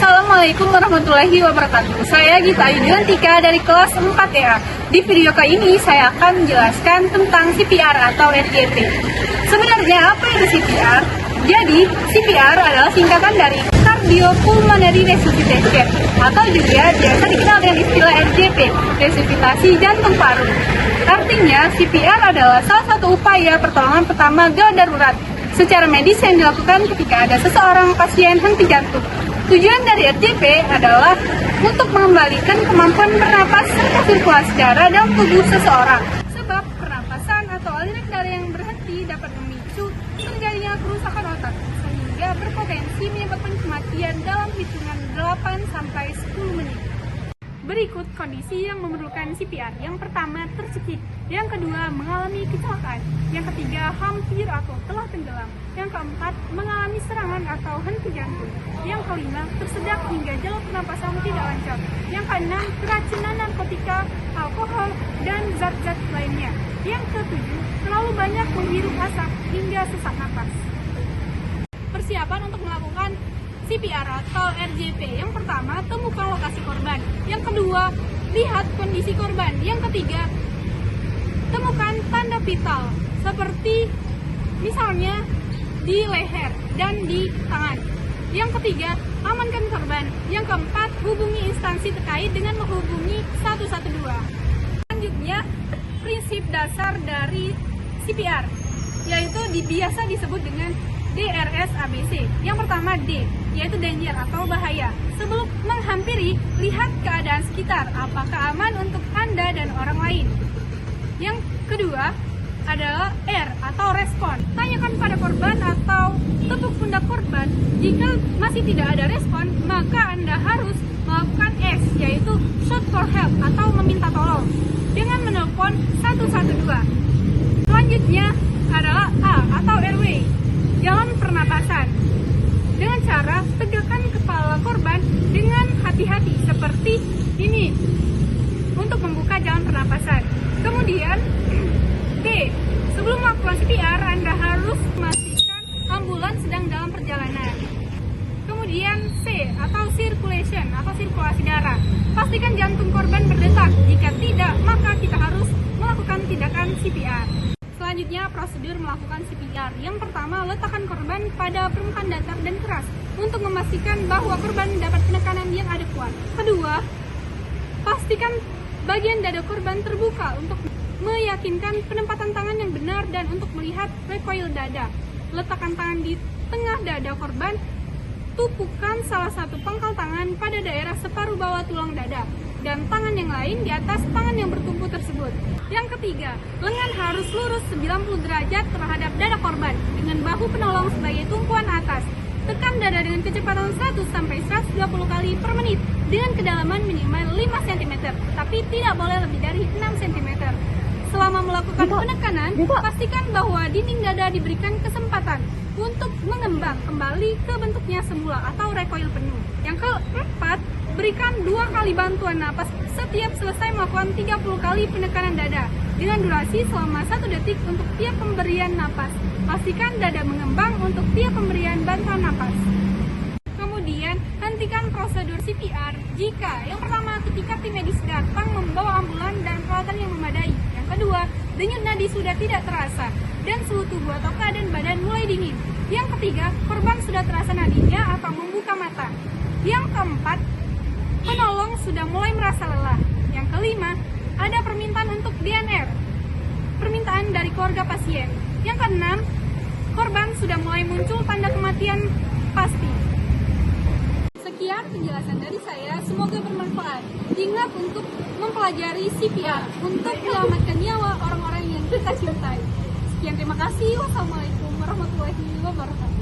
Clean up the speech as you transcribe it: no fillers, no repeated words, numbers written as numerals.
Assalamualaikum warahmatullahi wabarakatuh. Saya Gita Yudiantika dari kelas 4A. Di video kali ini saya akan menjelaskan tentang CPR atau RJP. Sebenarnya apa itu CPR? Jadi, CPR adalah singkatan dari Cardiopulmonary Resuscitation atau juga biasa dikenal dengan istilah RJP, resusitasi jantung paru. Artinya, CPR adalah salah satu upaya pertolongan pertama gawat darurat secara medis yang dilakukan ketika ada seseorang pasien henti jantung. Tujuan dari RJP adalah untuk mengembalikan kemampuan bernapas serta sirkulasi darah dalam tubuh seseorang. Sebab pernapasan atau aliran darah yang berhenti dapat memicu terjadinya kerusakan otak sehingga berpotensi menyebabkan kematian dalam hitungan 8-10 menit. Berikut kondisi yang memerlukan CPR. Yang pertama, tercekik. Yang kedua, mengalami kecelakaan. Yang ketiga, hampir atau telah tenggelam. Yang keempat, mengalami serangan atau henti jantung. Yang kelima, tersedak hingga jalur pernapasan tidak lancar. Yang keenam, keracunan narkotika, alkohol, dan zat-zat lainnya. Yang ketujuh, terlalu banyak menghirup asap hingga sesak napas. Persiapan untuk melakukan CPR atau RJP. Yang pertama, temukan lokasi korban. Yang kedua, lihat kondisi korban. Yang ketiga, temukan tanda vital seperti misalnya di leher dan di tangan. Yang ketiga, amankan korban. Yang keempat, hubungi instansi terkait dengan menghubungi 112. Selanjutnya, prinsip dasar dari CPR, yaitu biasa disebut dengan DRS-ABC. Yang pertama, D, yaitu danger atau bahaya. Sebelum menghampiri, lihat keadaan sekitar, apakah aman untuk Anda dan orang lain. Yang kedua adalah R atau respon. Tanyakan pada korban atau tepuk pundak korban. Jika masih tidak ada respon, maka Anda harus melakukan S, yaitu shout for help atau meminta tolong dengan menelpon 112. Selanjutnya adalah A atau airway, jalan pernapasan. Dengan cara tegakkan kepala korban dengan hati-hati seperti ini untuk membuka jalan pernapasan. Kemudian B, sebelum melakukan CPR Anda harus memastikan ambulans sedang dalam perjalanan. Kemudian C atau circulation atau sirkulasi darah. Pastikan jantung korban berdetak. Jika tidak, maka kita harus melakukan tindakan CPR. Selanjutnya, prosedur melakukan CPR. Yang pertama, letakkan korban pada permukaan datar dan keras untuk memastikan bahwa korban mendapat penekanan yang adekuat. Kedua, pastikan bagian dada korban terbuka untuk meyakinkan penempatan tangan yang benar dan untuk melihat recoil dada. Letakkan tangan di tengah dada korban. Tumpukan salah satu pangkal tangan pada daerah separuh bawah tulang dada dan tangan yang lain di atas tangan yang bertumpu tersebut. Yang ketiga, lengan harus lurus 90 derajat terhadap dada korban dengan bahu penolong sebagai tumpuan atas. Tekan dada dengan kecepatan 100-120 kali per menit dengan kedalaman minimal 5 cm, tapi tidak boleh lebih dari 6 cm. Selama melakukan penekanan, pastikan bahwa dinding dada diberikan kesempatan untuk mengembang kembali ke bentuknya semula atau recoil penuh. Yang keempat, berikan 2 kali bantuan napas setiap selesai melakukan 30 kali penekanan dada dengan durasi selama 1 detik untuk tiap pemberian napas. Pastikan dada mengembang untuk tiap pemberian bantuan napas. Kemudian, hentikan prosedur CPR jika yang pertama, ketika tim medis datang membawa ambulan dan peralatan yang memadai. Yang kedua, denyut nadi sudah tidak terasa dan suhu tubuh atau keadaan badan mulai dingin. Yang ketiga, korban sudah terasa nadinya atau membuka mata. Yang keempat, penolong sudah mulai merasa lelah. Yang kelima, ada permintaan untuk DNR, permintaan dari keluarga pasien. Yang keenam, korban sudah mulai muncul tanda kematian pasti. Sekian penjelasan dari saya, semoga bermanfaat. Ingat untuk mempelajari CPR untuk menyelamatkan nyawa orang-orang yang kita cintai. Sekian, terima kasih. Wassalamualaikum warahmatullahi wabarakatuh.